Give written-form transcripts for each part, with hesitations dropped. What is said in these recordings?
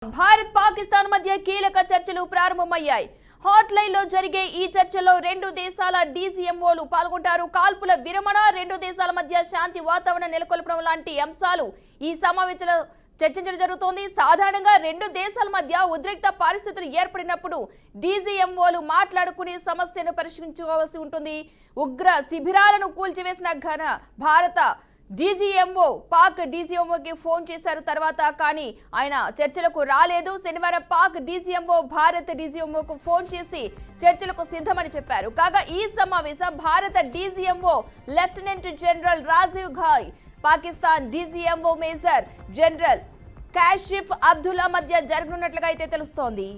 భారత్ పాకిస్తాన్ మధ్య కీలక చర్చలు ప్రారంభమయ్యాయి. హాట్ లైన్ లో జరిగే ఈ చర్చల్లో రెండు దేశాల డీసీఎంఓలు పాల్గొంటారు. కాల్పుల విరమణ, రెండు దేశాల మధ్య శాంతి వాతావరణం నెలకొల్పడం లాంటి అంశాలు ఈ సమావేశంలో చర్చించడం జరుగుతోంది. సాధారణంగా రెండు దేశాల మధ్య ఉద్రిక్త పరిస్థితులు ఏర్పడినప్పుడు డీసీఎంఓలు మాట్లాడుకునే సమస్యను పరిష్కరించుకోవాల్సి ఉంటుంది. ఉగ్ర శిబిరాలను కూల్చివేసిన ఘన భారత డీజీఎంఓ పాక్ డీజీఎంఓకి ఫోన్ చేశారు తర్వాత, కానీ ఆయన చర్చలకు రాలేదు. శనివారం పాక్ డీజీఎంఓ భారత డీజీఎంఓకు ఫోన్ చేసి చర్చలకు సిద్ధమని చెప్పారు. కాగా ఈ సమావేశం భారత DGMO lieutenant general Rajiv Ghai, Pakistan DGMO major general Kashif Abdullah మధ్య జరగనున్నట్లుగా అయితే తెలుస్తోంది.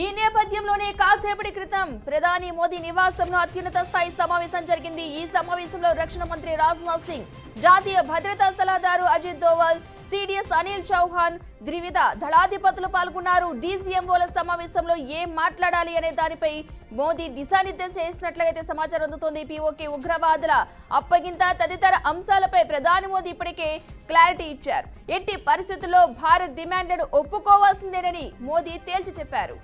ఈ నేపథ్యంలోనే కాసేపటి క్రితం ప్రధాని మోదీ నివాసంలో అత్యున్నత స్థాయి సమావేశం జరిగింది. ఈ సమావేశంలో రక్షణ మంత్రి రాజ్నాథ్ సింగ్, జాతీయ భద్రతా సలహాదారు అజిత్ దోవల్, సిడిఎస్ అనిల్ చౌహాన్, త్రివిధ దళాధిపతులు పాల్గొన్నారు. డీసీఎంఓల సమావేశంలో ఏం మాట్లాడాలి అనే దానిపై మోదీ దిశానిర్దేశం చేసినట్లయితే సమాచారం అందుతోంది. పీఓకే ఉగ్రవాదుల అప్పగింత తదితర అంశాలపై ప్రధాని మోదీ ఇప్పటికే క్లారిటీ ఇచ్చారు. ఎట్టి పరిస్థితుల్లో భారత్ డిమాండ్లను ఒప్పుకోవాల్సిందేనని మోదీ తేల్చి చెప్పారు.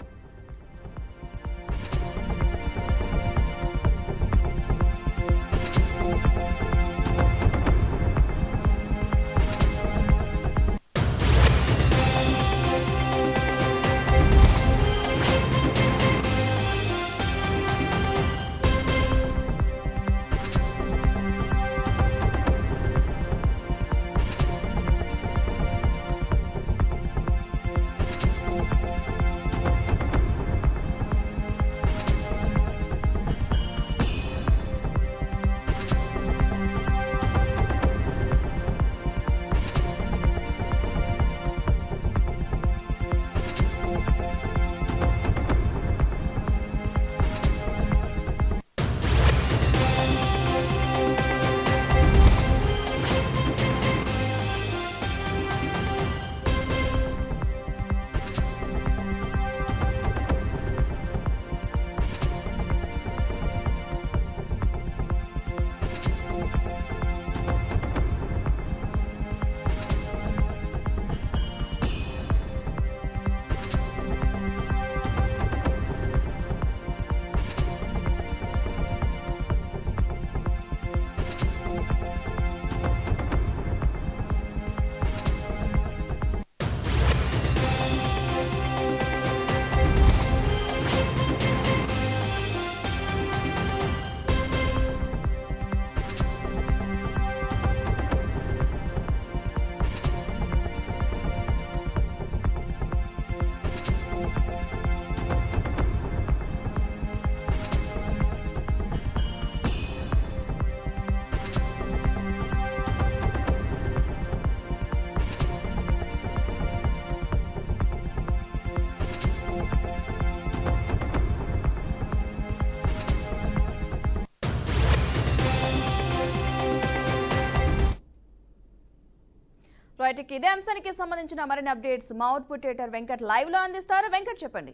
రైట్, ఇదే అంశానికి సంబంధించిన మరిన్ని అప్డేట్స్ మా అవుట్పుట్ ఎడిటర్ వెంకట్ లైవ్ లో అందిస్తారు. వెంకట్, చెప్పండి.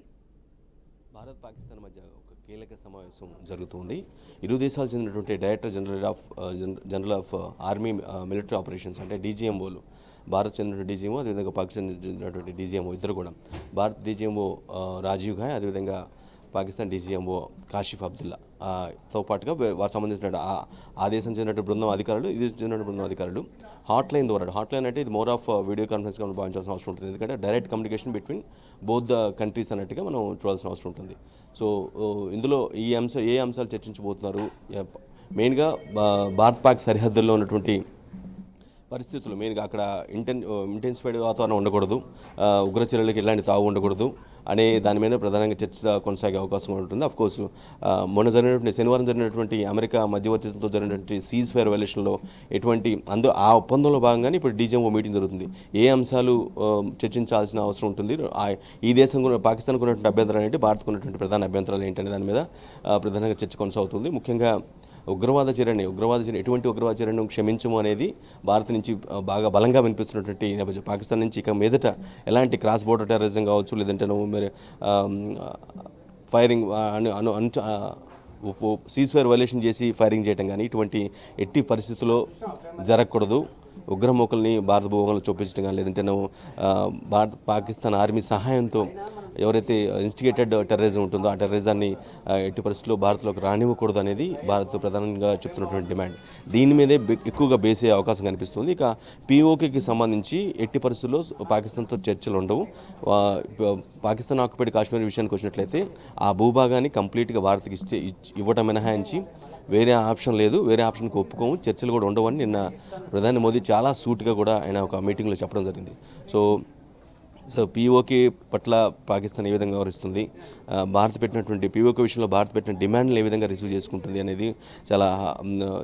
భారత్ పాకిస్తాన్ మధ్య ఒక కీలక సమావేశం జరుగుతుంది. ఇరు దేశాలు చెందినటువంటి director general of army military operations అంటే డీజీఎంఓలు, భారత్ చెందినటువంటి డీజీఎంఓ, అదేవిధంగా పాకిస్తాన్ చెందినటువంటి డీజీఎంఓ ఇద్దరు కూడా, భారత్ డీజీఎంఓ రాజీవ్ ఘాయ్, అదేవిధంగా పాకిస్తాన్ డీజీఎంఓ కాషిఫ్ అబ్దుల్లా తో పాటుగా వారికి సంబంధించిన ఆ దేశం చెందినటువంటి బృందం అధికారులు, ఇది చెందినటువంటి బృందం అధికారులు హాట్ లైన్ ద్వారా, హాట్ లైన్ అంటే ఇది మోర్ ఆఫ్ వీడియో కాన్ఫరెన్స్గా మనం భావించాల్సిన అవసరం ఉంటుంది. ఎందుకంటే direct communication between both the countries అన్నట్టుగా మనం చూడాల్సిన అవసరం ఉంటుంది. సో ఇందులో ఏ అంశాలు చర్చించబోతున్నారు, మెయిన్గా భారత్ పాక్ సరిహద్దుల్లో ఉన్నటువంటి పరిస్థితులు మెయిన్గా అక్కడ ఇంటెన్సిఫైడ్ వాతావరణం ఉండకూడదు, ఉగ్రచర్యలకు ఎలాంటి తావు ఉండకూడదు అనే దాని మీద ప్రధానంగా చర్చ కొనసాగే అవకాశం ఉంటుంది. అఫ్కోర్స్ మొన్న జరిగినటువంటి శనివారం జరిగినటువంటి అమెరికా మధ్యవర్తిత్వంతో జరిగినటువంటి సీజ్ ఫైర్ వైలేషన్లో ఎటువంటి ఆ ఒప్పందంలో భాగంగానే ఇప్పుడు డీజీఎంఓ మీటింగ్ జరుగుతుంది. ఏ అంశాలు చర్చించాల్సిన అవసరం ఉంటుంది, ఈ దేశం పాకిస్తాన్కు ఉన్నటువంటి అభ్యంతరాలు ఏంటి, భారత్కు ఉన్నటువంటి ప్రధాన అభ్యంతరాలు ఏంటనే దాని మీద ప్రధానంగా చర్చ కొనసాగుతుంది. ముఖ్యంగా ఉగ్రవాద చర్యని ఎటువంటి ఉగ్రవాద చర్యను క్షమించము అనేది భారత్ నుంచి బాగా బలంగా వినిపిస్తున్నటువంటి నేపథ్యం. పాకిస్తాన్ నుంచి ఇక మీదట ఎలాంటి క్రాస్ బోర్డర్ టెర్రరిజం కావచ్చు, లేదంటే మరి ఫైరింగ్ సీజ్ ఫైర్ వైలేషన్ చేసి ఫైరింగ్ చేయడం కానీ ఇటువంటి ఎట్టి పరిస్థితుల్లో జరగకూడదు. ఉగ్రమూకల్ని భారత భూభాగంలో చూపించడం కానీ, లేదంటే పాకిస్తాన్ ఆర్మీ సహాయంతో ఎవరైతే ఇన్స్టిగేటెడ్ టెర్రరిజం ఉంటుందో ఆ టెర్రరిజాన్ని ఎట్టి పరిస్థితుల్లో భారత్లోకి రానివ్వకూడదు అనేది భారత్ ప్రధానంగా చెప్తున్నటువంటి డిమాండ్. దీని మీదే ఎక్కువగా బేస్ అయ్యే అవకాశం కనిపిస్తుంది. ఇక పీఓకేకి సంబంధించి ఎట్టి పరిస్థితుల్లో పాకిస్తాన్తో చర్చలు ఉండవు. పాకిస్తాన్ ఆక్యుపైడ్ కాశ్మీర్ విషయానికి వచ్చినట్లయితే ఆ భూభాగాన్ని కంప్లీట్గా భారత్కి ఇవ్వటం మినహాయించి వేరే ఆప్షన్ లేదు, వేరే ఆప్షన్కి ఒప్పుకోము, చర్చలు కూడా ఉండవని నిన్న ప్రధాని మోదీ చాలా సూటిగా కూడా ఆయన ఒక మీటింగ్లో చెప్పడం జరిగింది. సో పీఓకే పట్ల పాకిస్తాన్ ఏ విధంగా వ్యవహరిస్తుంది, భారత్ పెట్టినటువంటి పీఓకే విషయంలో భారత్ పెట్టిన డిమాండ్లు ఏ విధంగా రిసీవ్ చేసుకుంటుంది అనేది చాలా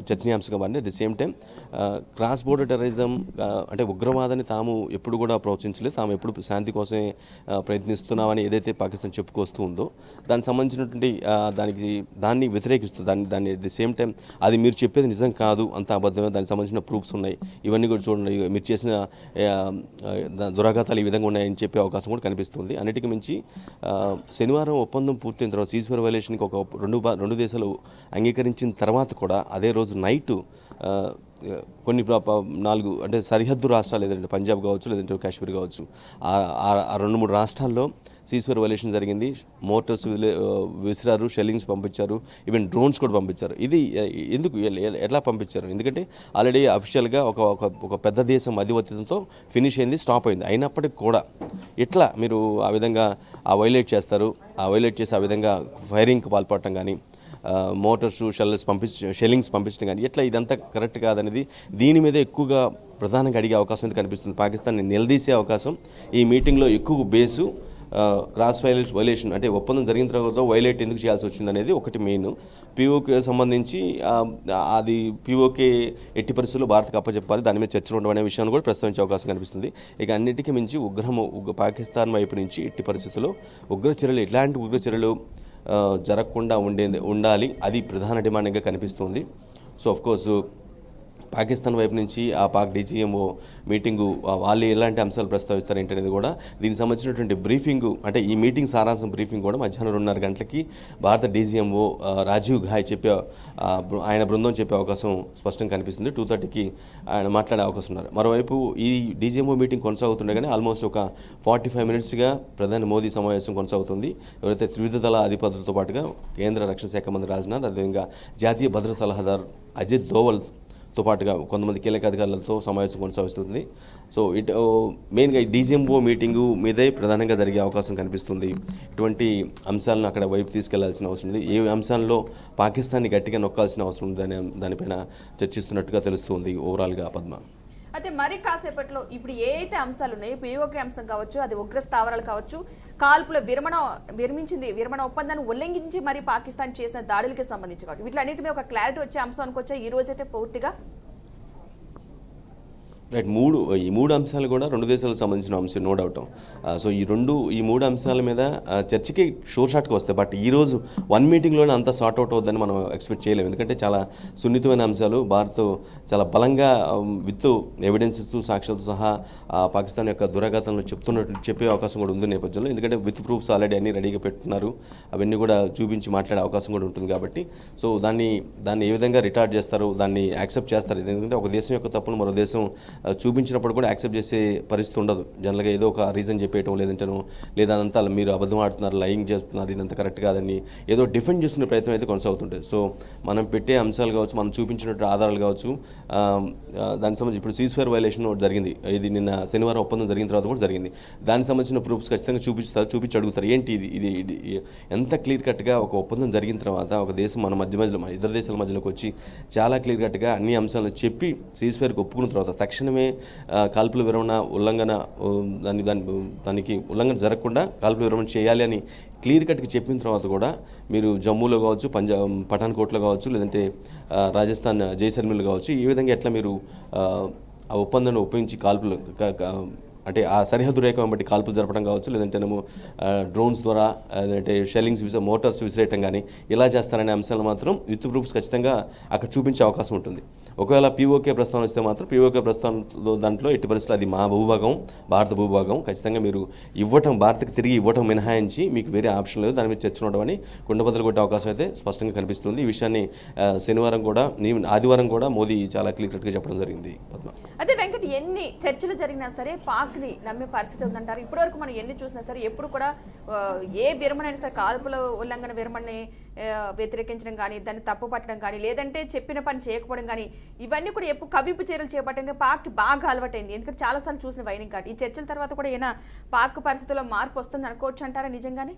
చర్చనీయాంశంగా మారింది. At the same time cross border terrorism అంటే ఉగ్రవాదాన్ని తాము ఎప్పుడు కూడా ప్రోత్సహించలేదు, తాము ఎప్పుడు శాంతి కోసమే ప్రయత్నిస్తున్నామని ఏదైతే పాకిస్తాన్ చెప్పుకొస్తూ ఉందో దానికి సంబంధించినటువంటి దాన్ని వ్యతిరేకిస్తూ దాన్ని అట్ ది సేమ్ టైం అది మీరు చెప్పేది నిజం కాదు, అంత అబద్ధమే, దానికి సంబంధించిన ప్రూఫ్స్ ఉన్నాయి, ఇవన్నీ కూడా చూడండి, మీరు చేసిన దురాఘాతాలు ఈ విధంగా ఉన్నాయని చెప్పే అవకాశం కూడా కనిపిస్తుంది. అన్నిటికీ మించి శనివారం ఒప్పందం పూర్తయిన తర్వాత సీజ్ ఫైర్ వైలేషన్కి ఒక రెండు దేశాలు అంగీకరించిన తర్వాత కూడా అదే రోజు నైటు కొన్ని 4 అంటే సరిహద్దు రాష్ట్రాలు ఏదంటే పంజాబ్ కావచ్చు, లేదంటే కాశ్మీర్ కావచ్చు, ఆ 2-3 రాష్ట్రాల్లో సీజ్ ఫైర్ వైలేషన్ జరిగింది. మోటార్స్ విసిరారు, షెల్లింగ్స్ పంపించారు, ఈవెన్ డ్రోన్స్ కూడా పంపించారు. ఇది ఎందుకు ఎట్లా పంపించారు? ఎందుకంటే ఆల్రెడీ అఫీషియల్గా ఒక పెద్ద దేశం మధ్యవర్తిత్వంతో ఫినిష్ అయింది, స్టాప్ అయింది. అయినప్పటికీ కూడా ఎట్లా మీరు ఆ విధంగా వైలేట్ చేస్తారు, వైలేట్ చేసి ఆ విధంగా ఫైరింగ్కి పాల్పడటం కానీ, మోటార్స్ షెల్లింగ్స్ పంపించడం కానీ ఎట్లా, ఇదంతా కరెక్ట్ కాదనేది దీని మీద ఎక్కువగా ప్రధానంగా అడిగే అవకాశం అయితే కనిపిస్తుంది. పాకిస్తాన్ని నిలదీసే అవకాశం ఈ మీటింగ్లో ఎక్కువ బేసు క్రాస్ వైలేషన్ అంటే ఒప్పందం జరిగిన తర్వాత వైలేట్ ఎందుకు చేయాల్సి వచ్చింది అనేది ఒకటి మెయిన్. పీఓకే సంబంధించి అది పీఓకే ఎట్టి పరిస్థితుల్లో భారత్కి అప్పచెప్పాలి, దాని మీద చర్చలు ఉండడం అనే విషయాన్ని కూడా ప్రస్తావించే అవకాశం కనిపిస్తుంది. ఇక అన్నిటికీ మించి పాకిస్తాన్ వైపు నుంచి ఎట్టి పరిస్థితుల్లో ఎట్లాంటి ఉగ్రచర్యలు జరగకుండా ఉండాలి, అది ప్రధాన డిమాండ్గా కనిపిస్తుంది. సో ఆఫ్కోర్స్ పాకిస్తాన్ వైపు నుంచి ఆ పాక్ డీజీఎంఓ మీటింగు వాళ్ళు ఎలాంటి అంశాలు ప్రస్తావిస్తారేంటనేది కూడా దీనికి సంబంధించినటువంటి బ్రీఫింగు, అంటే ఈ మీటింగ్ సారాంశం బ్రీఫింగ్ కూడా మధ్యాహ్నం 2:30 గంటలకి భారత డీజీఎంఓ రాజీవ్ ఘాయ్ ఆయన బృందం చెప్పే అవకాశం స్పష్టంగా కనిపిస్తుంది. 2:30కి ఆయన మాట్లాడే అవకాశం ఉన్నారు. మరోవైపు ఈ డీజీఎంఓ మీటింగ్ కొనసాగుతుండగానే ఆల్మోస్ట్ ఒక 45 మినిట్స్గా ప్రధాని మోదీ సమావేశం కొనసాగుతుంది. ఎవరైతే త్రివిధ దళ అధిపతులతో పాటుగా కేంద్ర రక్షణ శాఖ మంత్రి రాజ్నాథ్, అదేవిధంగా జాతీయ భద్రతా సలహాదారు అజిత్ దోవల్తో పాటుగా కొంతమంది కీలక అధికారులతో సమావేశం కొనసాగుతుంది. సో మెయిన్గా ఈ డీజీఎంఓ మీటింగు మీదే ప్రధానంగా జరిగే అవకాశం కనిపిస్తుంది. ఇటువంటి అంశాలను అక్కడ వైపు తీసుకెళ్లాల్సిన అవసరం ఉంది. ఏ అంశాల్లో పాకిస్తాన్ని గట్టిగా నొక్కాల్సిన అవసరం ఉంది దానిపైన చర్చిస్తున్నట్టుగా తెలుస్తుంది ఓవరాల్గా పద్మ. అయితే మరి కాసేపట్లో ఇప్పుడు ఏ అయితే అంశాలు ఉన్నాయో, పీఓకే అంశం కావచ్చు, అది ఉగ్ర స్థావరాలు కావచ్చు, కాల్పుల విరమణ ఒప్పందాన్ని ఉల్లంఘించి మరి పాకిస్తాన్ చేసిన దాడులకి సంబంధించి కావచ్చు, వీటిలన్నిటి మీద ఒక క్లారిటీ వచ్చే అంశం అనుకోవచ్చా ఈ రోజైతే పూర్తిగా? రైట్, ఈ మూడు అంశాలు కూడా రెండు దేశాలకు సంబంధించిన అంశం, నో డౌట్. సో ఈ మూడు అంశాల మీద చర్చకి షార్ట్గా వస్తాయి. బట్ ఈరోజు వన్ మీటింగ్లోనే అంతా సార్ట్ అవుట్ అవుతుందని మనం ఎక్స్పెక్ట్ చేయలేము. ఎందుకంటే చాలా సున్నితమైన అంశాలు, భారత్ చాలా బలంగా విత్ ఎవిడెన్సెస్ సాక్ష్యాలతో సహా పాకిస్తాన్ యొక్క దురాఘాతాలను చెప్పే అవకాశం కూడా ఉంది నేపథ్యంలో. ఎందుకంటే విత్ ప్రూఫ్స్ ఆల్రెడీ అన్ని రెడీగా పెట్టుకున్నారు, అవన్నీ కూడా చూపించి మాట్లాడే అవకాశం కూడా ఉంటుంది. కాబట్టి సో దాన్ని ఏ విధంగా రిటార్డ్ చేస్తారు, దాన్ని యాక్సెప్ట్ చేస్తారు. ఎందుకంటే ఒక దేశం యొక్క తప్పును మరో దేశం చూపించినప్పుడు కూడా యాక్సెప్ట్ చేసే పరిస్థితి ఉండదు. జనరల్గా ఏదో ఒక రీజన్ చెప్పేయటం, లేదా అంతా మీరు అబద్ధం ఆడుతున్నారు, లయింగ్ చేస్తున్నారు, ఇదంతా కరెక్ట్ కాదని ఏదో డిఫెండ్ చేసుకునే ప్రయత్నం అయితే కొనసాగుతుంటుంది. సో మనం పెట్టే అంశాలు కావచ్చు, మనం చూపించినట్టు ఆధారాలు కావచ్చు, దానికి సంబంధించి ఇప్పుడు సీజ్ ఫైర్ వైలేషన్ జరిగింది, ఇది నిన్న శనివారం ఒప్పందం జరిగిన తర్వాత కూడా జరిగింది. దానికి సంబంధించిన ప్రూఫ్స్ ఖచ్చితంగా చూపించి అడుగుతారు. ఏంటి ఇది ఎంత క్లియర్ కట్గా ఒక ఒప్పందం జరిగిన తర్వాత ఒక దేశం మన ఇద్దరు దేశాల మధ్యలోకి వచ్చి చాలా క్లియర్ కట్గా అన్ని అంశాలను చెప్పి సీజ్ ఫైర్కి ఒప్పుకున్న తర్వాత తక్షణమే తక్షణమే కాల్పుల విరమణ ఉల్లంఘన దానికి ఉల్లంఘన జరగకుండా కాల్పుల విరమణ చేయాలి అని క్లియర్ కట్కి చెప్పిన తర్వాత కూడా మీరు జమ్మూలో కావచ్చు, పఠాన్కోట్లో కావచ్చు, లేదంటే రాజస్థాన్ జైసల్మేర్లో కావచ్చు, ఈ విధంగా ఎట్లా మీరు ఆ ఒప్పందాన్ని ఉపయోగించి కాల్పులు అంటే ఆ సరిహద్దు రేఖ బట్టి కాల్పులు జరపడం కావచ్చు, లేదంటేనేమో డ్రోన్స్ ద్వారా లేదంటే షెల్లింగ్స్ మోటార్స్ విసిరేయటం కానీ ఇలా చేస్తారనే అంశాలు మాత్రం విత్ ప్రూఫ్స్ ఖచ్చితంగా అక్కడ చూపించే అవకాశం ఉంటుంది. ఒకవేళ పీఓకే ప్రస్తావన వస్తే మాత్రం పీఓకే ప్రస్తావనలో దాంట్లో ఎట్టి పరిస్థితులు అది మా భూభాగం, భారత భూభాగం, ఖచ్చితంగా మీరు ఇవ్వటం భారత్కి తిరిగి ఇవ్వటం మినహాయించి మీకు వేరే ఆప్షన్ లేదు, దాని మీద చర్చ ఉండడం అని కుండబద్దలు కొట్టే అవకాశం అయితే స్పష్టంగా కనిపిస్తుంది. ఈ విషయాన్ని శనివారం కూడా ఆదివారం కూడా మోదీ చాలా క్లియర్ కట్గా చెప్పడం జరిగింది. పద్మ, అదే వెంకట్, ఎన్ని చర్చలు జరిగినా సరే పాక్ని నమ్మే పరిస్థితి ఉందంటారు. ఇప్పటివరకు మనం ఎన్ని చూసినా సరే ఎప్పుడు కూడా ఏ విరమణ అయినా సరే కాల్పుల ఉల్లంఘన విరమణని వ్యతిరేకించడం కానీ, దాన్ని తప్పు పట్టడం కానీ, లేదంటే చెప్పిన పని చేయకపోవడం కానీ, ఇవన్నీ కూడా ఎప్పుడు కవింపు చర్యలు చేపట్టడం పాక్ బాగా అలవాటైంది. ఎందుకంటే చాలాసార్లు చూసిన వైనింగ్ కాదు. ఈ చర్చల తర్వాత కూడా ఏమైనా పాక్ పరిస్థితుల్లో మార్పు వస్తుంది అనుకోవచ్చు అంటారా నిజంగానే?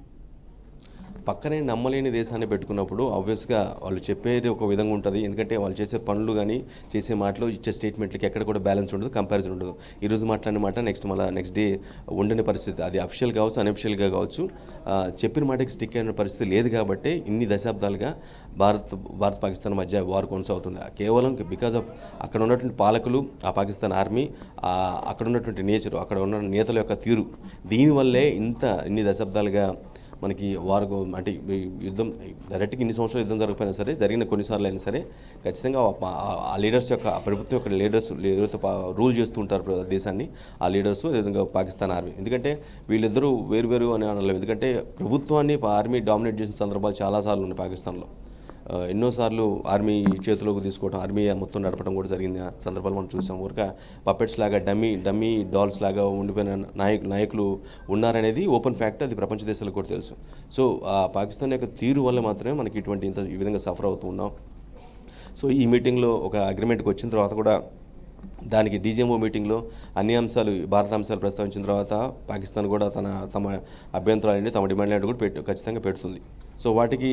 పక్కనే నమ్మలేని దేశాన్ని పెట్టుకున్నప్పుడు ఆబ్వియస్గా వాళ్ళు చెప్పేది ఒక విధంగా ఉంటుంది. ఎందుకంటే వాళ్ళు చేసే పనులు కానీ చేసే మాటలు ఇచ్చే స్టేట్మెంట్లకి ఎక్కడ కూడా బ్యాలెన్స్ ఉండదు, కంపారిజన్ ఉండదు. ఈరోజు మాట్లాడిన మాట నెక్స్ట్ డే ఉండని పరిస్థితి, అది అఫిషియల్ కావచ్చు, అన్అఫిషియల్గా కావచ్చు, చెప్పిన మాటకి స్టిక్ అయిన పరిస్థితి లేదు. కాబట్టి ఇన్ని దశాబ్దాలుగా భారత్ పాకిస్తాన్ మధ్య వార్ కొనసాగుతుంది. కేవలం బికాజ్ ఆఫ్ అక్కడ ఉన్నటువంటి పాలకులు, ఆ పాకిస్తాన్ ఆర్మీ, అక్కడ ఉన్నటువంటి నేచరు, అక్కడ ఉన్న నేతల యొక్క తీరు, దీనివల్లే ఇన్ని దశాబ్దాలుగా మనకి వారు అంటే యుద్ధం డైరెక్ట్గా ఇన్ని సంవత్సరాలు యుద్ధం జరగకపోయినా సరే, జరిగిన కొన్నిసార్లు అయినా సరే ఖచ్చితంగా ఆ లీడర్స్ యొక్క ప్రభుత్వం యొక్క లీడర్స్ ఎవరైతే రూల్ చేస్తూ ఉంటారు దేశాన్ని, ఆ లీడర్స్ అదేవిధంగా పాకిస్తాన్ ఆర్మీ. ఎందుకంటే వీళ్ళిద్దరూ వేరు అని అనలేము. ఎందుకంటే ప్రభుత్వాన్ని ఆర్మీ డామినేట్ చేసిన సందర్భాలు చాలాసార్లు ఉన్నాయి పాకిస్తాన్లో. ఎన్నోసార్లు ఆర్మీ చేతిలోకి తీసుకోవడం, ఆర్మీ మొత్తం నడపడం కూడా జరిగిన సందర్భాలు మనం చూసాం. ఊరిక పప్పెట్స్ లాగా డమ్మీ డాల్స్ లాగా ఉండిపోయిన నాయకులు ఉన్నారనేది ఓపెన్ ఫ్యాక్ట్, అది ప్రపంచ దేశాలకు కూడా తెలుసు. సో పాకిస్తాన్ యొక్క తీరు వల్ల మాత్రమే మనకి ఈ విధంగా సఫర్ అవుతూ ఉన్నాం. సో ఈ మీటింగ్లో ఒక అగ్రిమెంట్కి వచ్చిన తర్వాత కూడా దానికి డీజీఎంఓ మీటింగ్లో అన్ని అంశాలు, భారత అంశాలు ప్రస్తావించిన తర్వాత పాకిస్తాన్ కూడా తమ అభ్యంతరాలని, తమ డిమాండ్లను కూడా ఖచ్చితంగా పెడుతుంది. సో వాటికి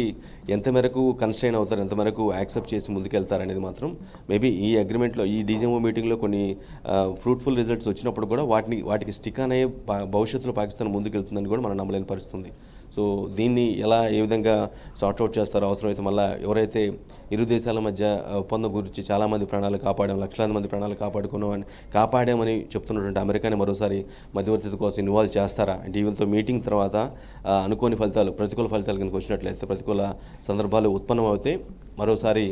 ఎంత మేరకు కన్స్ట్రైన్ అవుతారు, ఎంత మేరకు యాక్సెప్ట్ చేసి ముందుకెళ్తారు అనేది మాత్రం మేబీ ఈ అగ్రిమెంట్లో, ఈ డీజీఎంఓ మీటింగ్లో కొన్ని ఫ్రూట్ఫుల్ రిజల్ట్స్ వచ్చినప్పుడు కూడా వాటికి స్టిక్ అనే భవిష్యత్తులో పాకిస్తాన్ ముందుకెళ్తుందని కూడా మనం నమ్మలేని పరిస్థితుంది. సో దీన్ని ఏ విధంగా సార్ట్అవుట్ చేస్తారో, అవసరమైతే మళ్ళీ ఎవరైతే ఇరు దేశాల మధ్య ఒప్పందం గురించి చాలామంది ప్రాణాలు లక్షలాది మంది ప్రాణాలు కాపాడామని చెప్తున్నటువంటి అమెరికాని మరోసారి మధ్యవర్తిత్వ కోసం ఇన్వాల్వ్ చేస్తారా అంటే ఈవెన్తో మీటింగ్ తర్వాత అనుకోని ఫలితాలు, ప్రతికూల ఫలితాలు కనుక వచ్చినట్లయితే, ప్రతికూల సందర్భాలు ఉత్పన్నం అవుతే మరోసారి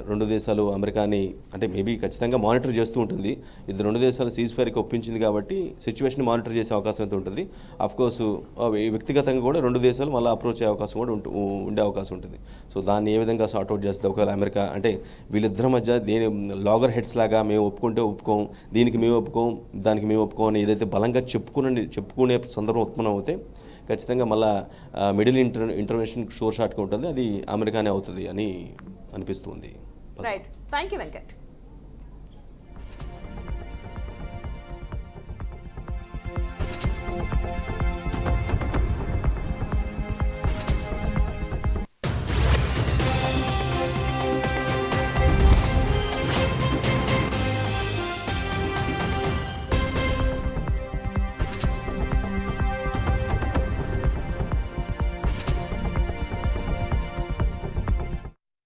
రెండు దేశాలు అమెరికాని అంటే మేబీ ఖచ్చితంగా మానిటర్ చేస్తూ ఉంటుంది. ఇది రెండు దేశాలు సీజ్ ఫైర్కి ఒప్పించింది కాబట్టి సిచ్యువేషన్ మానిటర్ చేసే అవకాశం అయితే ఉంటుంది. అఫ్కోర్స్ వ్యక్తిగతంగా కూడా రెండు దేశాలు మళ్ళీ అప్రోచ్ అయ్యే అవకాశం కూడా ఉండే అవకాశం ఉంటుంది. సో దాన్ని ఏ విధంగా సార్ట్అవుట్ చేస్తే, ఒకవేళ అమెరికా అంటే వీళ్ళిద్దరి మధ్య లాగర్ హెడ్స్ లాగా మేము ఒప్పుకుంటే ఒప్పుకోం, దీనికి మేము ఒప్పుకోం, దానికి మేము ఒప్పుకోం అని ఏదైతే బలంగా చెప్పుకునే సందర్భం ఉత్పన్నం అవుతే ఖచ్చితంగా మళ్ళీ మిడిల్ ఇంటర్వెన్షన్ షోర్ షాట్గా ఉంటుంది. అది అమెరికానే అవుతుంది అని అనిపిస్తుంది. Right, thank you Venkat.